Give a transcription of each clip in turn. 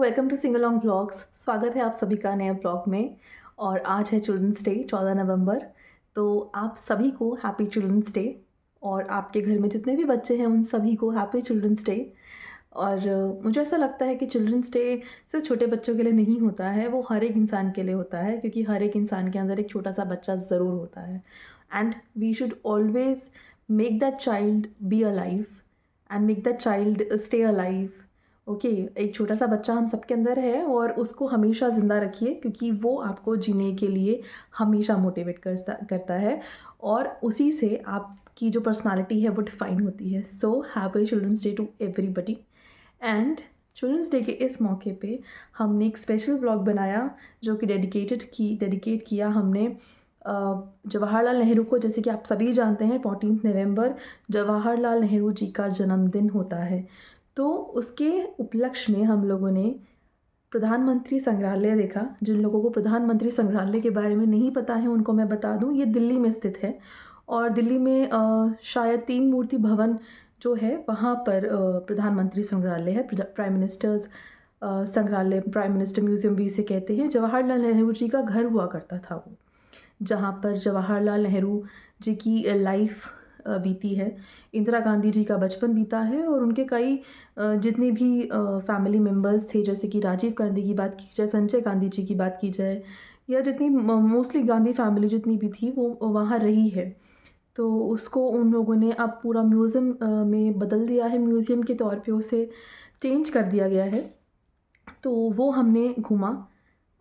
Welcome to sing along blogs. स्वागत है आप सभी का नए ब्लॉग में। और आज है चिल्ड्रंस डे 14 नवंबर। तो आप सभी को हैप्पी चिल्ड्रंस डे, और आपके घर में जितने भी बच्चे हैं उन सभी को हैप्पी चिल्ड्रंस डे। और मुझे ऐसा लगता है कि चिल्ड्रंस डे सिर्फ छोटे बच्चों के लिए नहीं होता है, वो हर एक इंसान के लिए होता है, क्योंकि हर एक इंसान के अंदर एक छोटा सा बच्चा ज़रूर होता है। And we should always make that child be alive and make that child stay alive. Okay, एक छोटा सा बच्चा हम सबके अंदर है और उसको हमेशा ज़िंदा रखिए, क्योंकि वो आपको जीने के लिए हमेशा मोटिवेट करता है, और उसी से आपकी जो पर्सनालिटी है वो डिफाइन होती है। So happy children's day to everybody. And children's day के इस मौके पे हमने एक स्पेशल व्लॉग बनाया जो कि डेडिकेट किया हमने जवाहरलाल नेहरू को। जैसे कि आप सभी जानते हैं 14 नवंबर जवाहरलाल नेहरू जी का जन्मदिन होता है। तो उसके उपलक्ष्य में हम लोगों ने प्रधानमंत्री संग्रहालय देखा। जिन लोगों को प्रधानमंत्री संग्रहालय के बारे में नहीं पता है उनको मैं बता दूं, ये दिल्ली में स्थित है। और दिल्ली में शायद 3 मूर्ति भवन जो है वहाँ पर प्रधानमंत्री संग्रहालय है, प्राइम मिनिस्टर्स संग्रहालय, प्राइम मिनिस्टर म्यूज़ियम भी इसे कहते हैं। जवाहरलाल नेहरू जी का घर हुआ करता था वो, जहाँ पर जवाहरलाल नेहरू जी की लाइफ बीती है। इंदिरा गांधी जी का बचपन बीता है, और उनके कई जितने भी फैमिली मेम्बर्स थे, जैसे कि राजीव गांधी की बात की जाए, संजय गांधी जी की बात की जाए, या जितनी मोस्टली गांधी फैमिली जितनी भी थी वो वहाँ रही है। तो उसको उन लोगों ने अब पूरा म्यूज़ियम में बदल दिया है, म्यूज़ियम के तौर पे उसे चेंज कर दिया गया है। तो वो हमने घूमा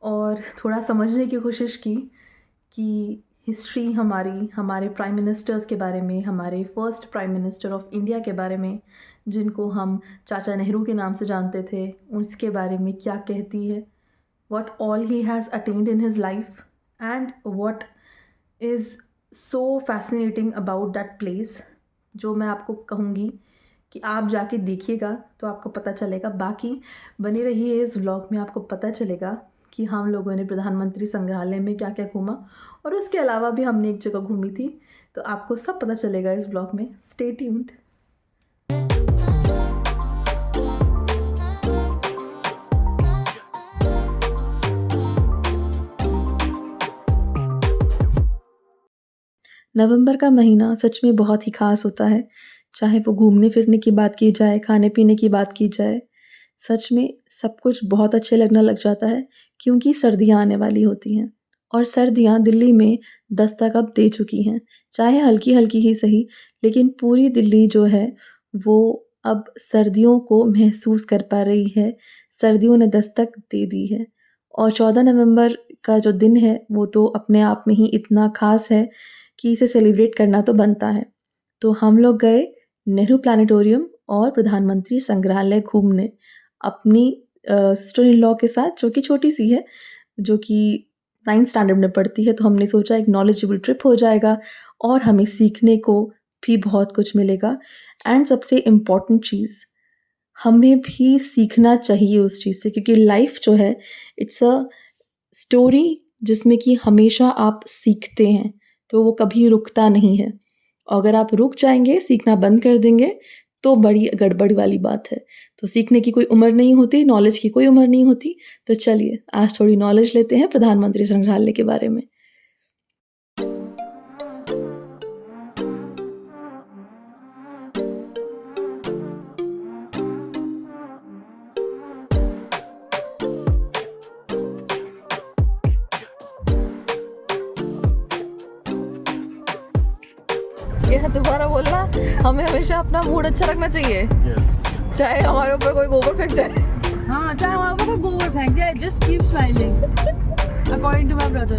और थोड़ा समझने की कोशिश की कि हिस्ट्री हमारे प्राइम मिनिस्टर्स के बारे में, हमारे first prime minister of India के बारे में, जिनको हम चाचा नेहरू के नाम से जानते थे, उसके बारे में क्या कहती है, what all he has attained in his life, and what is so fascinating about that place, जो मैं आपको कहूँगी कि आप जाके देखिएगा तो आपको पता चलेगा। बाकी बने रहिए इस व्लॉग में, आपको पता चलेगा कि हम लोगों ने प्रधानमंत्री संग्रहालय में क्या क्या घूमा, और उसके अलावा भी हमने एक जगह घूमी थी। तो आपको सब पता चलेगा इस ब्लॉग में। Stay tuned. नवंबर का महीना सच में बहुत ही ख़ास होता है, चाहे वो घूमने फिरने की बात की जाए, खाने पीने की बात की जाए। सच में सब कुछ बहुत अच्छे लगने लग जाता है, क्योंकि सर्दियाँ आने वाली होती हैं, और सर्दियाँ दिल्ली में दस्तक अब दे चुकी हैं। चाहे हल्की-हल्की ही सही, लेकिन पूरी दिल्ली जो है वो अब सर्दियों को महसूस कर पा रही है। सर्दियों ने दस्तक दे दी है, और 14 नवंबर का जो दिन है वो तो अपने आप में ही इतना ख़ास है कि इसे सेलिब्रेट करना तो बनता है। तो हम लोग गए नेहरू प्लानिटोरियम और प्रधानमंत्री संग्रहालय घूमने अपनी सिस्टर इन लॉ के साथ, जो कि छोटी-सी है, जो कि 9th स्टैंडर्ड में पढ़ती है। तो हमने सोचा एक नॉलेजेबल ट्रिप हो जाएगा और हमें सीखने को भी बहुत कुछ मिलेगा। एंड सबसे इम्पोर्टेंट चीज़, हमें भी सीखना चाहिए उस चीज़ से, क्योंकि लाइफ़ जो है इट्स अ स्टोरी जिसमें कि हमेशा आप सीखते हैं, तो वो कभी रुकता नहीं है। अगर आप रुक जाएँगे, सीखना बंद कर देंगे, तो बड़ी गड़बड़ वाली बात है। तो सीखने की कोई उम्र नहीं होती, नॉलेज की कोई उम्र नहीं होती। तो चलिए आज थोड़ी नॉलेज लेते हैं प्रधानमंत्री संग्रहालय के बारे में। ये दोबारा बोलना, हमें हमेशा अपना मूड अच्छा रखना चाहिए। Yes. चाहे हमारे ऊपर कोई गोबर फेंक जाए। हाँ, चाहे वहाँ पर कोई गोबर फेंक जाए, just keep smiling. According to my brother.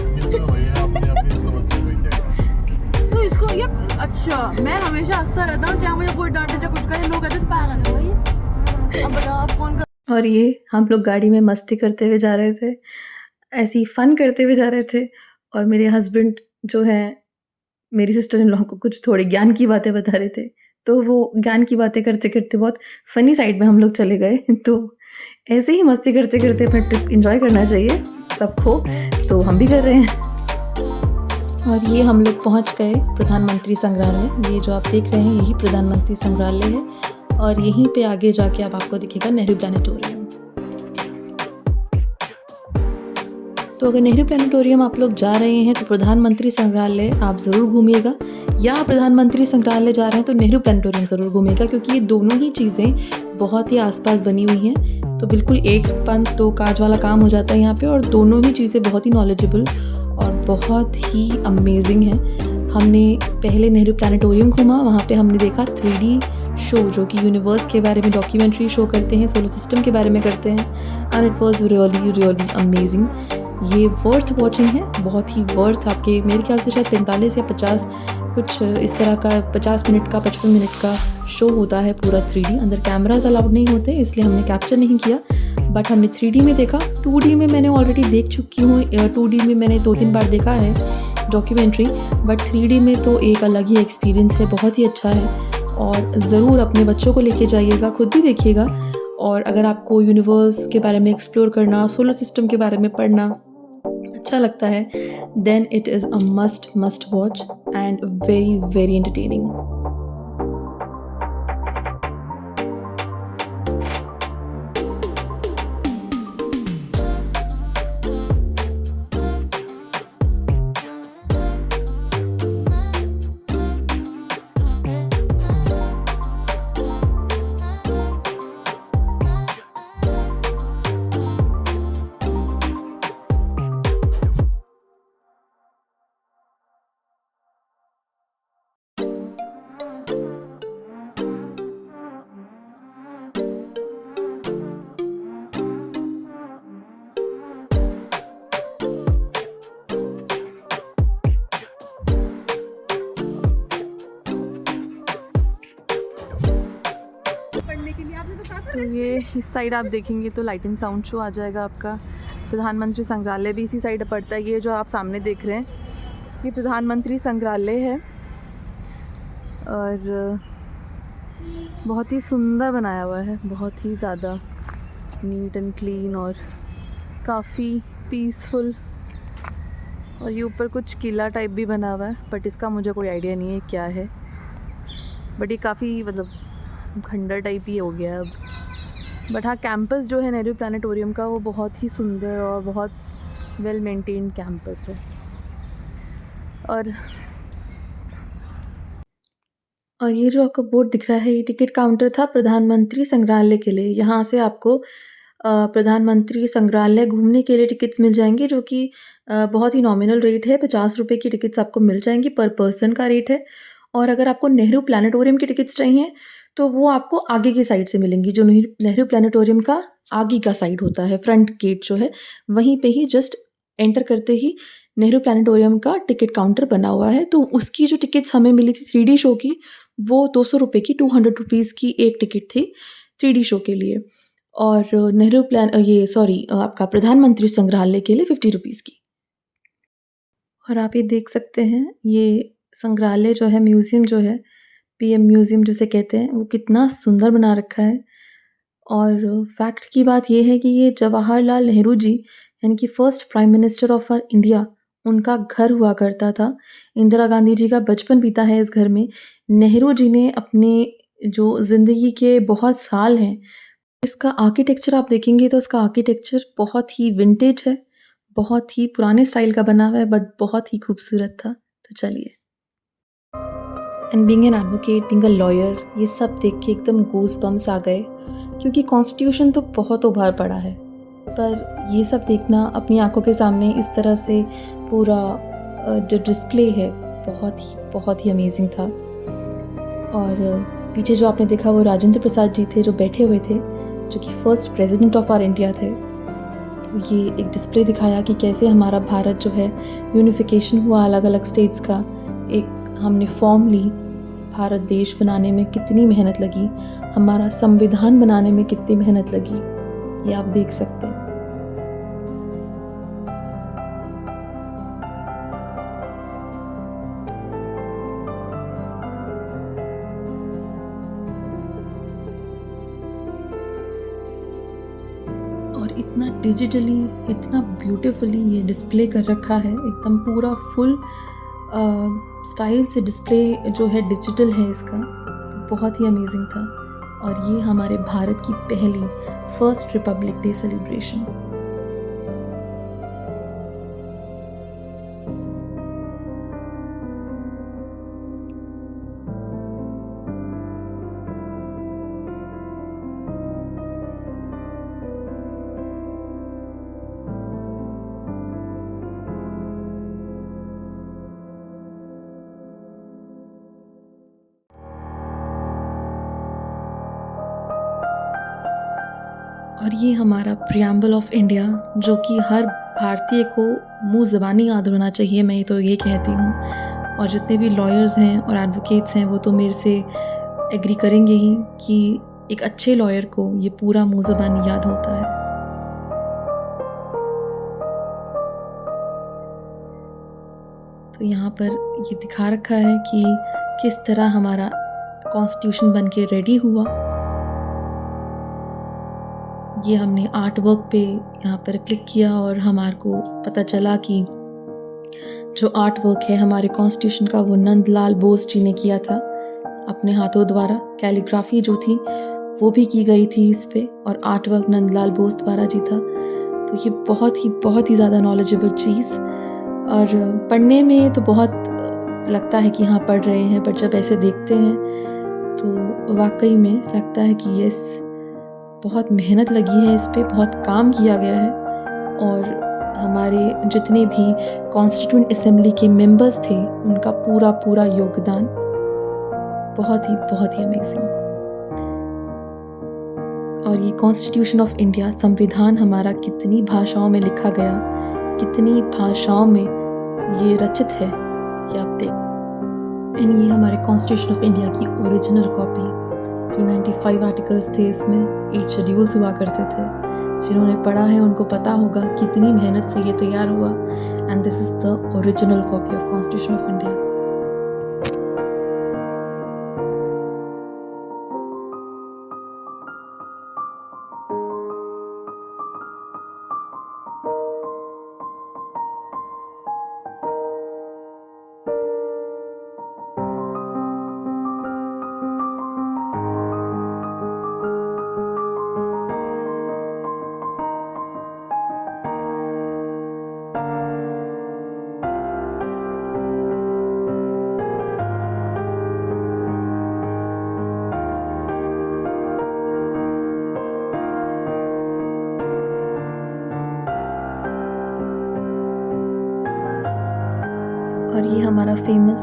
ये तो भैया अपनी सोच से कोई क्या। तो इसको ये अच्छा, मैं हमेशा हंसता रहता हूँ, चाहे मुझे कोई डांटे चाहे कुछ करे, लोग कहते हैं पागल है भाई। अब बताओ आप कौन कर। और ये हम लोग गाड़ी में मस्ती करते हुए जा रहे थे, ऐसे ही फ़न करते हुए जा रहे थे, और मेरे हस्बैंड जो हैं मेरी सिस्टर इन लॉ को कुछ थोड़ी ज्ञान की बातें बता रहे थे। तो वो ज्ञान की बातें करते-करते बहुत फ़नी साइड में हम लोग चले गए। तो ऐसे ही मस्ती करते-करते अपना ट्रिप एन्जॉय करना चाहिए सबको, तो हम भी कर रहे हैं। और ये हम लोग पहुँच गए प्रधानमंत्री संग्रहालय। ये जो आप देख रहे हैं यही प्रधानमंत्री संग्रहालय है, और यहीं पे आगे जाके अब आपको दिखेगा नेहरू प्लानिटोरियम। तो अगर नेहरू प्लानिटोरियम आप लोग जा रहे हैं तो प्रधानमंत्री संग्रहालय आप ज़रूर घूमिएगा, या प्रधानमंत्री संग्रहालय जा रहे हैं तो नेहरू प्लानिटोरियम ज़रूर घूमिएगा, क्योंकि ये दोनों ही चीज़ें बहुत ही आसपास बनी हुई हैं। तो बिल्कुल एक पंथ दो काज वाला काम हो जाता है यहाँ पे, और दोनों ही चीज़ें बहुत ही नॉलेजेबल और बहुत ही अमेजिंग हैं। हमने पहले नेहरू प्लानिटोरियम घूमा, वहाँ पे हमने देखा 3D शो जो कि यूनिवर्स के बारे में डॉक्यूमेंट्री शो करते हैं, सोलर सिस्टम के बारे में करते हैं, and it was really amazing. ये वर्थ वॉचिंग है, बहुत ही वर्थ। आपके मेरे ख्याल से शायद 45 या 50 कुछ इस तरह का 50 मिनट का 55 मिनट का शो होता है पूरा 3D। अंदर कैमराज अलाउड नहीं होते इसलिए हमने कैप्चर नहीं किया, बट हमने 3D में देखा। 2D में मैंने ऑलरेडी देख चुकी हूँ, 2D में मैंने 2-3 बार देखा है डॉक्यूमेंट्री, बट 3D में तो एक अलग ही एक्सपीरियंस है, बहुत ही अच्छा है। और ज़रूर अपने बच्चों को लेके जाइएगा, खुद भी देखिएगा। और अगर आपको यूनिवर्स के बारे में एक्सप्लोर करना, सोलर सिस्टम के बारे में पढ़ना अच्छा लगता है, then it is a must watch and very entertaining. तो ये इस साइड आप देखेंगे तो लाइट एंड साउंड शो आ जाएगा आपका। प्रधानमंत्री संग्रहालय भी इसी साइड पड़ता है। ये जो आप सामने देख रहे हैं ये प्रधानमंत्री संग्रहालय है, और बहुत ही सुंदर बनाया हुआ है, बहुत ही ज़्यादा नीट एंड क्लीन और काफ़ी पीसफुल। और ये ऊपर कुछ किला टाइप भी बना हुआ है, बट इसका मुझे कोई आइडिया नहीं है क्या है, बट ये काफ़ी मतलब खंडर टाइप ही हो गया अब। बट हाँ, कैंपस जो है नेहरू प्लानिटोरियम का वो बहुत ही सुंदर और बहुत वेल मेंटेन्ड कैंपस है। और ये जो आपको बोर्ड दिख रहा है ये टिकट काउंटर था प्रधानमंत्री संग्रहालय के लिए। यहाँ से आपको प्रधानमंत्री संग्रहालय घूमने के लिए टिकट्स मिल जाएंगे, जो कि बहुत ही नॉमिनल रेट है। 50 रुपये की टिकट्स आपको मिल जाएंगी, पर पर्सन का रेट है। और अगर आपको नेहरू प्लानिटोरियम की टिकट्स चाहिए तो वो आपको आगे की साइड से मिलेंगी, जो नेहरू प्लानिटोरियम का आगे का साइड होता है, फ्रंट गेट जो है वहीं पे ही जस्ट एंटर करते ही नेहरू प्लानिटोरियम का टिकट काउंटर बना हुआ है। तो उसकी जो टिकट्स हमें मिली थी 3D शो की, वो 200 रुपये की 200 रुपीज़ की एक टिकट थी 3D शो के लिए, और आपका प्रधानमंत्री संग्रहालय के लिए 50 रुपीज़ की। और आप ये देख सकते हैं ये संग्रहालय जो है, म्यूज़ियम जो है, पीएम म्यूज़ियम जिसे कहते हैं, वो कितना सुंदर बना रखा है। और फैक्ट की बात ये है कि ये जवाहरलाल नेहरू जी यानी कि first prime minister of our India, उनका घर हुआ करता था। इंदिरा गांधी जी का बचपन बीता है इस घर में। नेहरू जी ने अपने जो ज़िंदगी के बहुत साल हैं, इसका आर्किटेक्चर आप देखेंगे तो इसका आर्किटेक्चर बहुत ही विंटेज है, बहुत ही पुराने स्टाइल का बना हुआ है, बट बहुत ही खूबसूरत था। तो चलिए, and being an advocate, being a lawyer, ये सब देख के एकदम गूज़ बम्स आ गए, क्योंकि कॉन्स्टिट्यूशन तो बहुत उभार पड़ा है, पर ये सब देखना अपनी आंखों के सामने इस तरह से पूरा जो डिस्प्ले है बहुत ही अमेजिंग था। और पीछे जो आपने देखा वो राजेंद्र प्रसाद जी थे जो बैठे हुए थे, जो कि first president of our India थे। तो ये एक डिस्प्ले दिखाया कि कैसे हमारा भारत जो है यूनिफिकेशन हुआ अलग अलग स्टेट्स का, एक हमने फॉर्म ली, भारत देश बनाने में कितनी मेहनत लगी, हमारा संविधान बनाने में कितनी मेहनत लगी, ये आप देख सकते हैं। और इतना डिजिटली, इतना ब्यूटीफुली ये डिस्प्ले कर रखा है, एकदम पूरा फुल स्टाइल से डिस्प्ले जो है डिजिटल है इसका, तो बहुत ही अमेजिंग था। और ये हमारे भारत की पहली फर्स्ट रिपब्लिक डे सेलिब्रेशन। और ये हमारा प्रियम्बल ऑफ इंडिया, जो कि हर भारतीय को मुँह ज़बानी याद होना चाहिए, मैं तो ये कहती हूँ। और जितने भी लॉयर्स हैं और एडवोकेट्स हैं वो तो मेरे से एग्री करेंगे ही कि एक अच्छे लॉयर को ये पूरा मुँह ज़बानी याद होता है। तो यहाँ पर ये दिखा रखा है कि किस तरह हमारा कॉन्स्टिट्यूशन बन के रेडी हुआ। ये हमने आर्ट वर्क पे यहाँ पर क्लिक किया और हमारे को पता चला कि जो आर्ट वर्क है हमारे कॉन्स्टिट्यूशन का वो नंदलाल बोस जी ने किया था अपने हाथों द्वारा। कैलीग्राफी जो थी वो भी की गई थी इस पे, और आर्ट वर्क नंदलाल बोस द्वारा जी था। तो ये बहुत ही ज़्यादा नॉलेजेबल चीज़, और पढ़ने में तो बहुत लगता है कि हाँ पढ़ रहे हैं, पर जब ऐसे देखते हैं तो वाकई में लगता है कि यस, बहुत मेहनत लगी है इस पे, बहुत काम किया गया है। और हमारे जितने भी कॉन्स्टिट्यूएंट असेंबली के मेंबर्स थे उनका पूरा योगदान बहुत ही अमेजिंग। और ये कॉन्स्टिट्यूशन ऑफ इंडिया, संविधान हमारा कितनी भाषाओं में लिखा गया, कितनी भाषाओं में ये रचित है, ये आप देख। एंड ये हमारे कॉन्स्टिट्यूशन ऑफ इंडिया की ओरिजिनल कॉपी। 395 आर्टिकल्स थे इसमें, 8 शेड्यूल्स हुआ करते थे। जिन्होंने पढ़ा है उनको पता होगा कितनी मेहनत से ये तैयार हुआ। And this is the original copy of constitution of India. और ये हमारा फेमस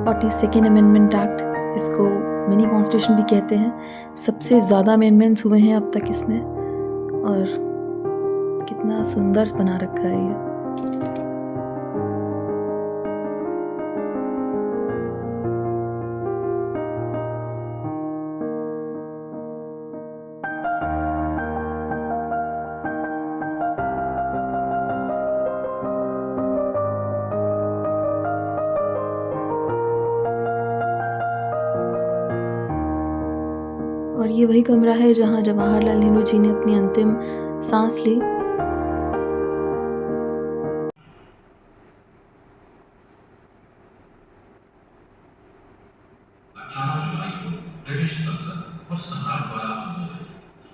42nd अमेंडमेंट एक्ट, इसको मिनी कॉन्स्टिट्यूशन भी कहते हैं। सबसे ज़्यादा अमेंडमेंट्स हुए हैं अब तक इसमें, और कितना सुंदर बना रखा है ये। और ये वही कमरा है जहाँ जवाहरलाल नेहरू जी ने अपनी अंतिम सांस ली। 18 जुलाई को ब्रिटिश संसद और सम्राट द्वारा अनुमोदित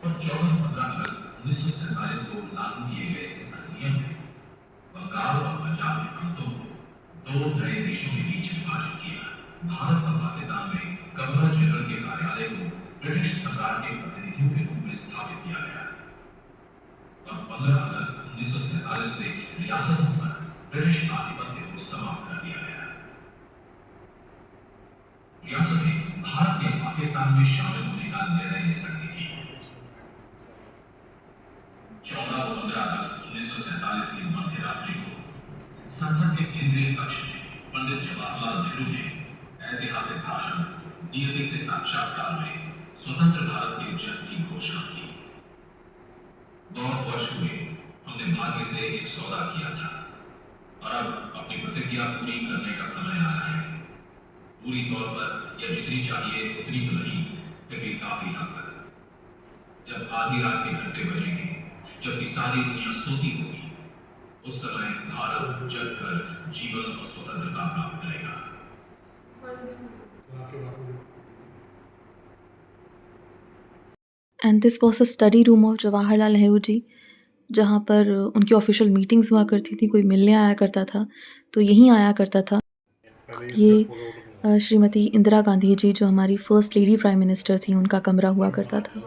और 14-15 अगस्त 1947 को लागू किए गए इस अधिनियम ने बंगाल और पंजाब के प्रांतों को 2 नए देशों के बीच विभाजित किया। भारत और पाकिस्तान में गवर्नर जनरल के कार्यालय को ब्रिटिश सरकार के प्रतिनिधियों के रूप में स्थापित किया गया और 15 अगस्त 1947 से रियासतों पर ब्रिटिश आधिपत्य को समाप्त कर दिया गया। रियासतें भारत या पाकिस्तान में शामिल होने का निर्णय ले सकती थी। 14 और 15 अगस्त 1947 की मध्य रात्रि को संसद के केंद्रीय कक्ष में पंडित जवाहरलाल नेहरू ने ऐतिहासिक भाषण नियति से साक्षात्कार में स्वतंत्र भारत के जन्म की घोषणा की। बहुत वर्ष हुए हमने भाग्य से एक सौदा किया था और अब अपनी प्रतिज्ञा पूरी करने का समय आया है। पूरी तौर पर या जितनी चाहिए उतनी तो नहीं, लेकिन काफी हद तक। जब आधी रात के घंटे बजेंगे, जबकि सारी दुनिया सोती होगी, उस समय भारत जगकर जीवन और स्वतंत्रता प्राप्त करेगा। And this was the study room of Jawaharlal Nehru ji, जहाँ पर उनकी ऑफिशियल मीटिंग्स हुआ करती थी, कोई मिलने आया करता था तो यहीं आया करता था। ये श्रीमती इंदिरा गांधी जी, जो हमारी फर्स्ट लेडी प्राइम मिनिस्टर थी, उनका कमरा हुआ करता था।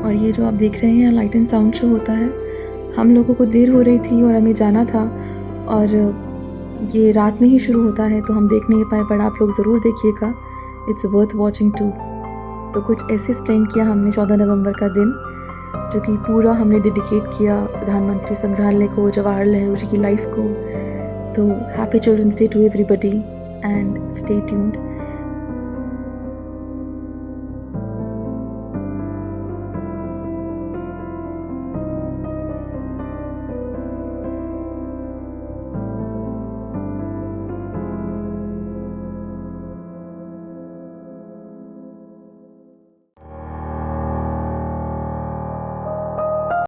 और ये जो आप देख रहे हैं लाइट एंड साउंड शो होता है, हम लोगों को देर हो रही थी और हमें जाना था, और ये रात में ही शुरू होता है तो हम देख नहीं पाए, पर आप लोग ज़रूर देखिएगा, इट्स वर्थ वॉचिंग टू। तो कुछ ऐसे एक्सप्लेन किया हमने 14 नवंबर का दिन, जो कि पूरा हमने डेडिकेट किया प्रधानमंत्री संग्रहालय को, जवाहरलाल नेहरू जी की लाइफ को। तो happy children's day to everybody and stay tuned.